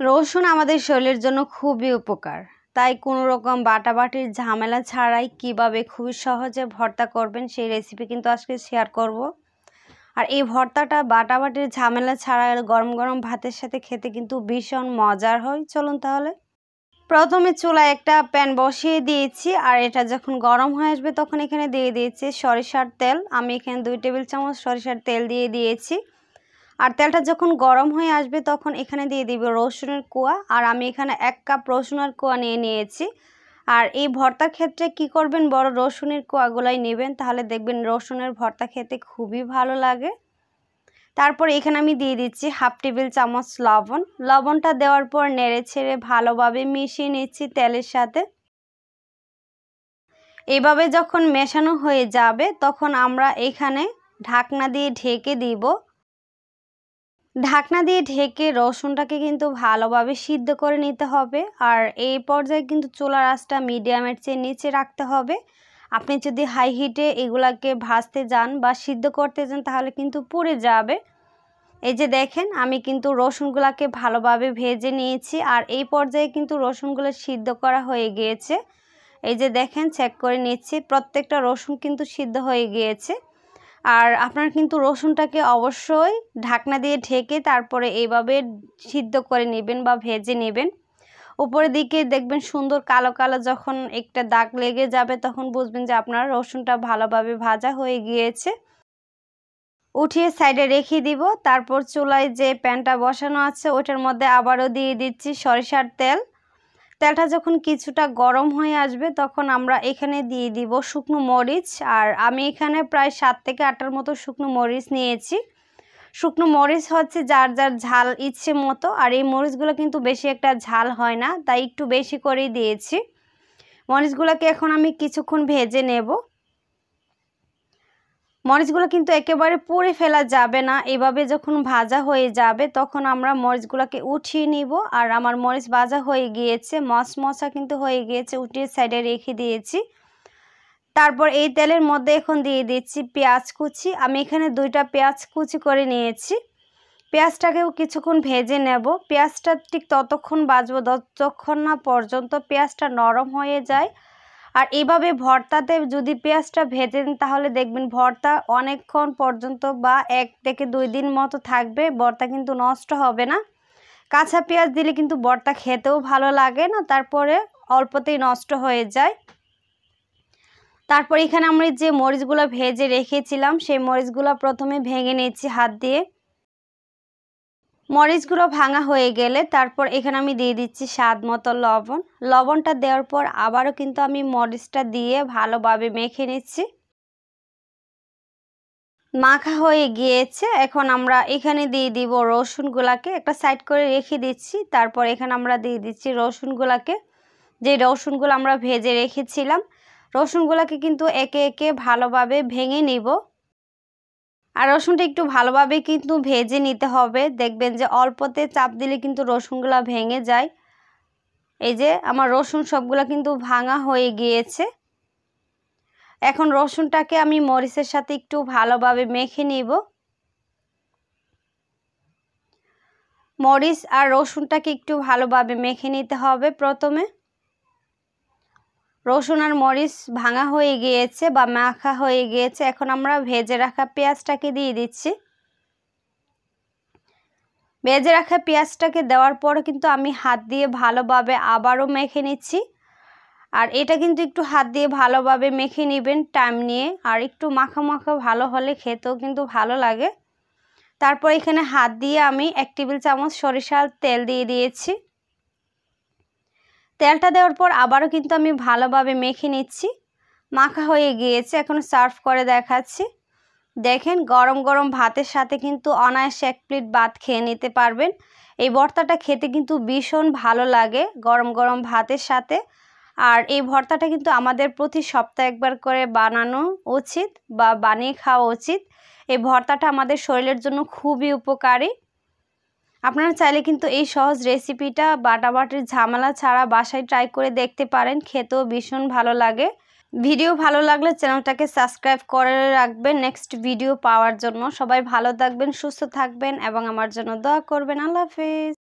রসুন আমাদের শরীরের জন্য খুবই উপকার। তাই কোনো রকম বাটাবাটির ঝামেলা ছাড়াই কিভাবে খুবই সহজে ভর্তা করবেন সেই রেসিপি কিন্তু আজকে শেয়ার করব। আর এই ভর্তাটা বাটাবাটির ঝামেলা ছাড়া গরম গরম ভাতের সাথে খেতে কিন্তু ভীষণ মজার হয়। চলুন তাহলে। প্রথমে চুলায় একটা প্যান বসিয়ে দিয়েছি, আর এটা যখন গরম হয়ে আসবে তখন এখানে দিয়ে দিয়েছি সরিষার তেল। আমি এখানে 2 টেবিল চামচ সরিষার তেল দিয়ে দিয়েছি। আর তেলটা যখন গরম হয়ে আসবে তখন এখানে দিয়ে দিব রসুনের কোয়া। আর আমি এখানে 1 কাপ রসুনের কোয়া নিয়ে নিয়েছি। আর এই ভর্তার ক্ষেত্রে কি করবেন, বড় রসুনের কোয়াগুলাই নেবেন, তাহলে দেখবেন রসুনের ভর্তা খেতে খুবই ভালো লাগে। তারপর এখানে আমি দিয়ে দিচ্ছি 1/2 টেবিল চামচ লবণ। লবণটা দেওয়ার পর নেড়ে ছেড়ে ভালোভাবে মিশিয়ে নিচ্ছি তেলের সাথে। এইভাবে যখন মেশানো হয়ে যাবে তখন আমরা এখানে ঢাকনা দিয়ে ঢেকে দিব। ঢাকনা দিয়ে ঢেকে রসুনটাকে কিন্তু ভালোভাবে সিদ্ধ করে নিতে হবে। আর এই পর্যায়ে কিন্তু চুলার আঁচটা মিডিয়ামের চেয়ে নিচে রাখতে হবে। আপনি যদি হাই হিটে এগুলাকে ভাজতে যান বা সিদ্ধ করতে যান তাহলে কিন্তু পুড়ে যাবে। এই যে দেখেন, আমি কিন্তু রসুনগুলাকে ভালোভাবে ভেজে নিয়েছি। আর এই পর্যায়ে কিন্তু রসুনগুলো সিদ্ধ করা হয়ে গিয়েছে। এই যে দেখেন, চেক করে নিচ্ছি প্রত্যেকটা রসুন কিন্তু সিদ্ধ হয়ে গিয়েছে। আর আপনারা কিন্তু রসুনটাকে অবশ্যই ঢাকনা দিয়ে ঢেকে তারপরে এইভাবে সিদ্ধ করে নেবেন বা ভেজে নেবেন। উপরের দিকে দেখবেন সুন্দর কালো কালো যখন একটা দাগ লেগে যাবে তখন বুঝবেন যে আপনার রসুনটা ভালোভাবে ভাজা হয়ে গিয়েছে। উঠিয়ে সাইডে রেখে দিব। তারপর চুলায় যে প্যানটা বসানো আছে ওটার মধ্যে আবারও দিয়ে দিচ্ছি সরিষার তেল। তেলটা যখন কিছুটা গরম হয়ে আসবে তখন আমরা এখানে দিয়ে দিব শুকনো মরিচ। আর আমি এখানে প্রায় 7 থেকে 8টার মতো শুকনো মরিচ নিয়েছি। শুকনো মরিচ হচ্ছে যার যার ঝাল ইচ্ছে মতো। আর এই মরিচগুলো কিন্তু বেশি একটা ঝাল হয় না, তাই একটু বেশি করেই দিয়েছি। মরিচগুলোকে এখন আমি কিছুক্ষণ ভেজে নেব। মরিচগুলো কিন্তু একেবারে পুড়ে ফেলা যাবে না। এভাবে যখন ভাজা হয়ে যাবে তখন আমরা মরিচগুলোকে উঠিয়ে নিব। আর আমার মরিচ ভাজা হয়ে গিয়েছে, মশমশা কিন্তু হয়ে গিয়েছে, উঠিয়ে সাইডে রেখে দিয়েছি। তারপর এই তেলের মধ্যে এখন দিয়ে দিচ্ছি পেঁয়াজ কুচি। আমি এখানে 2টা পেঁয়াজ কুচি করে নিয়েছি। পেঁয়াজটাকেও কিছুক্ষণ ভেজে নেব। পেঁয়াজটা ঠিক ততক্ষণ ভাজবো যতক্ষণ না পর্যন্ত পেঁয়াজটা নরম হয়ে যায়। আর এভাবে ভর্তাতে যদি পেঁয়াজটা ভেজে নেন তাহলে দেখবেন ভর্তা অনেকক্ষণ পর্যন্ত বা 1 থেকে 2 দিন মতো থাকবে, ভর্তা কিন্তু নষ্ট হবে না। কাঁচা পেঁয়াজ দিলে কিন্তু ভর্তা খেতেও ভালো লাগে না, তারপরে অল্পতেই নষ্ট হয়ে যায়। তারপর এখানে আমরা যে মরিচগুলো ভেজে রেখেছিলাম সেই মরিচগুলো প্রথমে ভেঙে নিচ্ছি হাত দিয়ে। মরিচগুলো ভাঙা হয়ে গেলে তারপর এখানে আমি দিয়ে দিচ্ছি স্বাদ মতো লবণ। লবণটা দেওয়ার পর আবারও কিন্তু আমি মরিচটা দিয়ে ভালোভাবে মেখে নিচ্ছি। মাখা হয়ে গিয়েছে। এখন আমরা এখানে দিয়ে দিব রসুনগুলাকে, একটা সাইড করে রেখে দিচ্ছি। তারপর এখানে আমরা দিয়ে দিচ্ছি রসুনগুলাকে, যে রসুনগুলো আমরা ভেজে রেখেছিলাম। রসুনগুলাকে কিন্তু একে একে ভালোভাবে ভেঙে নিব। আর রসুনটা একটু ভালোভাবে কিন্তু ভেজে নিতে হবে। দেখবেন যে অল্পতে চাপ দিলে কিন্তু রসুনগুলা ভেঙে যায়। এই যে আমার রসুন সবগুলা কিন্তু ভাঙা হয়ে গিয়েছে। এখন রসুনটাকে আমি মরিচের সাথে একটু ভালোভাবে মেখে নিব। মরিচ আর রসুনটাকে একটু ভালোভাবে মেখে নিতে হবে প্রথমে। রসুন আর মরিচ ভাঙা হয়ে গিয়েছে বা মাখা হয়ে গিয়েছে। এখন আমরা ভেজে রাখা পেঁয়াজটাকে দিয়ে দিচ্ছি। ভেজে রাখা পেঁয়াজটাকে দেওয়ার পর কিন্তু আমি হাত দিয়ে ভালোভাবে আবারও মেখে নিচ্ছি। আর এটা কিন্তু একটু হাত দিয়ে ভালোভাবে মেখে নেবেন টাইম নিয়ে। আর একটু মাখা মাখা ভালো হলে খেতেও কিন্তু ভালো লাগে। তারপর এখানে হাত দিয়ে আমি 1 টেবিল চামচ সরিষার তেল দিয়ে দিয়েছি। তেলটা দেওয়ার পর আবারও কিন্তু আমি ভালোভাবে মেখে নিচ্ছি। মাখা হয়ে গিয়েছে, এখন সার্ভ করে দেখাচ্ছি। দেখেন, গরম গরম ভাতের সাথে কিন্তু অনায়াসে 1 প্লেট ভাত খেয়ে নিতে পারবেন। এই ভর্তাটা খেতে কিন্তু ভীষণ ভালো লাগে গরম গরম ভাতের সাথে। আর এই ভর্তাটা কিন্তু আমাদের প্রতি সপ্তাহে একবার করে বানানো উচিত বা বানিয়ে খাওয়া উচিত। এই ভর্তাটা আমাদের শরীরের জন্য খুবই উপকারী। আপনারা চাইলে কিন্তু এই সহজ রেসিপিটা বাটাবাটির ঝামেলা ছাড়া বাসায় ট্রাই করে দেখতে পারেন, খেতেও ভীষণ ভালো লাগে। ভিডিও ভালো লাগলে চ্যানেলটাকে সাবস্ক্রাইব করে রাখবেন নেক্সট ভিডিও পাওয়ার জন্য। সবাই ভালো থাকবেন, সুস্থ থাকবেন এবং আমার জন্য দোয়া করবেন। আল্লাহ হাফেজ।